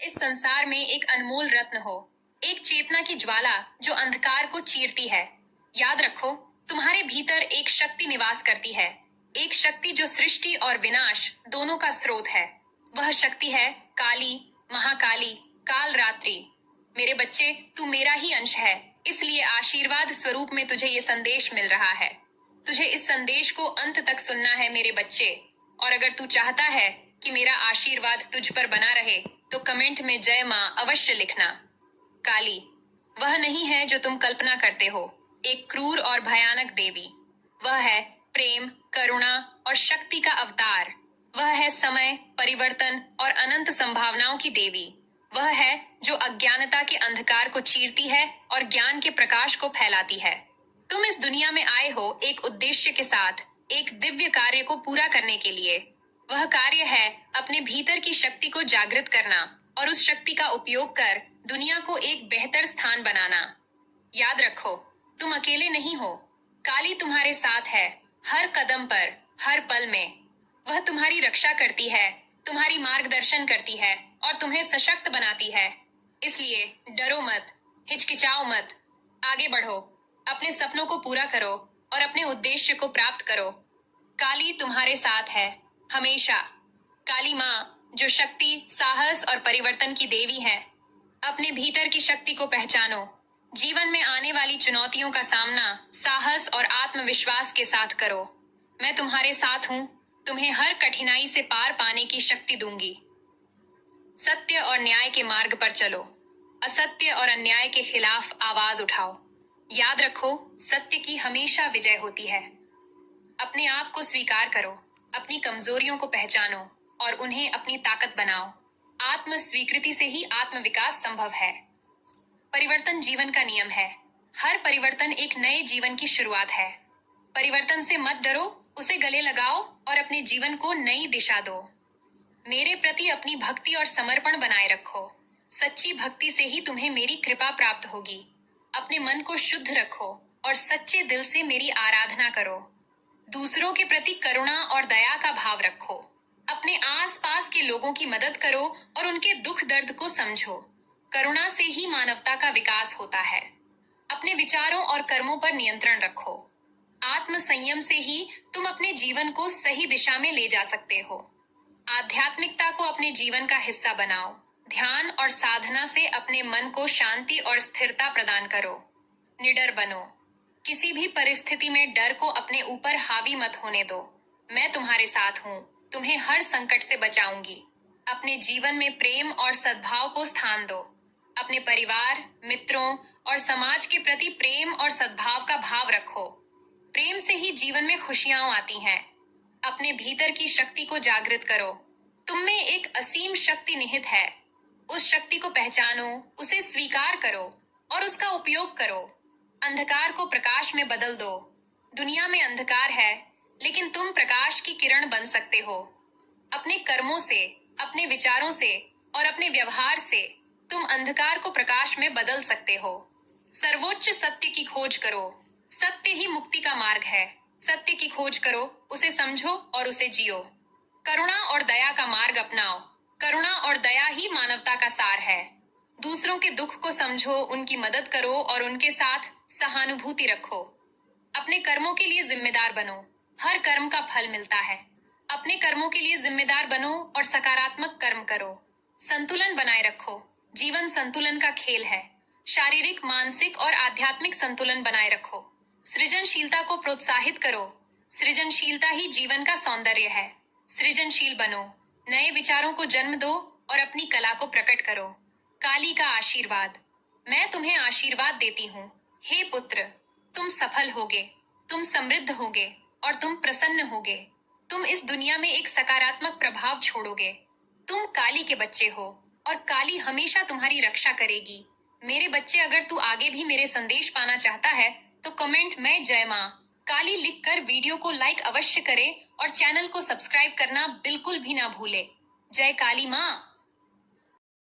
इस संसार में एक अनमोल रत्न हो, एक चेतना की ज्वाला जो अंधकार को चीरती है। याद रखो, तुम्हारे भीतर एक शक्ति निवास करती है, एक शक्ति जो सृष्टि और विनाश दोनों का स्रोत है। वह शक्ति है काली, महाकाली, काल रात्रि। मेरे बच्चे, तू मेरा ही अंश है, इसलिए आशीर्वाद स्वरूप में तुझे ये संदेश मिल रहा है। तुझे इस संदेश को अंत तक सुनना है मेरे बच्चे। और अगर तू चाहता है कि मेरा आशीर्वाद तुझ पर बना रहे तो कमेंट में जय मां अवश्य लिखना। काली वह नहीं है जो तुम कल्पना करते हो, एक क्रूर और भयानक देवी। वह है प्रेम, करुणा और शक्ति का अवतार। वह है समय, परिवर्तन और अनंत संभावनाओं की देवी। वह है जो अज्ञानता के अंधकार को चीरती है और ज्ञान के प्रकाश को फैलाती है। तुम इस दुनिया में आए हो एक उद्देश्य के साथ, एक दिव्य कार्य को पूरा करने के लिए। वह कार्य है अपने भीतर की शक्ति को जागृत करना और उस शक्ति का उपयोग कर दुनिया को एक बेहतर स्थान बनाना। याद रखो, तुम अकेले नहीं हो। काली तुम्हारे साथ है, हर कदम पर, हर पल में। वह तुम्हारी रक्षा करती है, तुम्हारी मार्गदर्शन करती है और तुम्हें सशक्त बनाती है। इसलिए डरो मत, हिचकिचाओ मत, आगे बढ़ो, अपने सपनों को पूरा करो और अपने उद्देश्य को प्राप्त करो। काली तुम्हारे साथ है हमेशा। काली माँ जो शक्ति, साहस और परिवर्तन की देवी है। अपने भीतर की शक्ति को पहचानो। जीवन में आने वाली चुनौतियों का सामना साहस और आत्मविश्वास के साथ करो। मैं तुम्हारे साथ हूँ, तुम्हें हर कठिनाई से पार पाने की शक्ति दूंगी। सत्य और न्याय के मार्ग पर चलो, असत्य और अन्याय के खिलाफ आवाज उठाओ। याद रखो, सत्य की हमेशा विजय होती है। अपने आप को स्वीकार करो, अपनी कमजोरियों को पहचानो और उन्हें अपनी ताकत बनाओ। आत्म स्वीकृति से ही आत्म विकास संभव है। परिवर्तन जीवन का नियम है। हर परिवर्तन एक नए जीवन की शुरुआत है। परिवर्तन से मत डरो, उसे गले लगाओ और अपने जीवन को नई दिशा दो। मेरे प्रति अपनी भक्ति और समर्पण बनाए रखो। सच्ची भक्ति से ही तुम्हें मेरी कृपा प्राप्त होगी। अपने मन को शुद्ध रखो और सच्चे दिल से मेरी आराधना करो। दूसरों के प्रति करुणा और दया का भाव रखो। अपने आसपास के लोगों की मदद करो और उनके दुख दर्द को समझो। करुणा से ही मानवता का विकास होता है। अपने विचारों और कर्मों पर नियंत्रण रखो। आत्म संयम से ही तुम अपने जीवन को सही दिशा में ले जा सकते हो। आध्यात्मिकता को अपने जीवन का हिस्सा बनाओ। ध्यान और साधना से अपने मन को शांति और स्थिरता प्रदान करो। निडर बनो। किसी भी परिस्थिति में डर को अपने ऊपर हावी मत होने दो। मैं तुम्हारे साथ हूँ, तुम्हें हर संकट से बचाऊंगी। अपने जीवन में प्रेम और सद्भाव को स्थान दो। अपने परिवार, मित्रों और समाज के प्रति प्रेम और सद्भाव का भाव रखो। प्रेम से ही जीवन में खुशियां आती हैं। अपने भीतर की शक्ति को जागृत करो। तुम में एक असीम शक्ति निहित है। उस शक्ति को पहचानो, उसे स्वीकार करो और उसका उपयोग करो। अंधकार को प्रकाश में बदल दो। दुनिया में अंधकार है, लेकिन तुम प्रकाश की किरण बन सकते हो। अपने कर्मों से, अपने विचारों से और अपने व्यवहार से तुम अंधकार को प्रकाश में बदल सकते हो। सर्वोच्च सत्य की खोज करो। सत्य ही मुक्ति का मार्ग है। सत्य की खोज करो, उसे समझो और उसे जियो। करुणा और दया का मार्ग अपनाओ। करुणा और दया ही मानवता का सार है। दूसरों के दुख को समझो, उनकी मदद करो और उनके साथ सहानुभूति रखो। अपने कर्मों के लिए जिम्मेदार बनो। हर कर्म का फल मिलता है। अपने कर्मों के लिए जिम्मेदार बनो और सकारात्मक कर्म करो। संतुलन बनाए रखो। जीवन संतुलन का खेल है। शारीरिक, मानसिक और आध्यात्मिक संतुलन बनाए रखो। सृजनशीलता को प्रोत्साहित करो। सृजनशीलता ही जीवन का सौंदर्य है। सृजनशील बनो, नए विचारों को जन्म दो और अपनी कला को प्रकट करो। काली का आशीर्वाद। मैं तुम्हें आशीर्वाद देती हूँ। हे पुत्र, तुम सफल होगे, तुम समृद्ध होगे और तुम प्रसन्न होगे। तुम इस दुनिया में एक सकारात्मक प्रभाव छोड़ोगे। तुम काली के बच्चे हो और काली हमेशा तुम्हारी रक्षा करेगी। मेरे बच्चे, अगर तू आगे भी मेरे संदेश पाना चाहता है तो कमेंट में जय मां काली लिखकर वीडियो को लाइक अवश्य करे और चैनल को सब्सक्राइब करना बिल्कुल भी ना भूले। जय काली मां।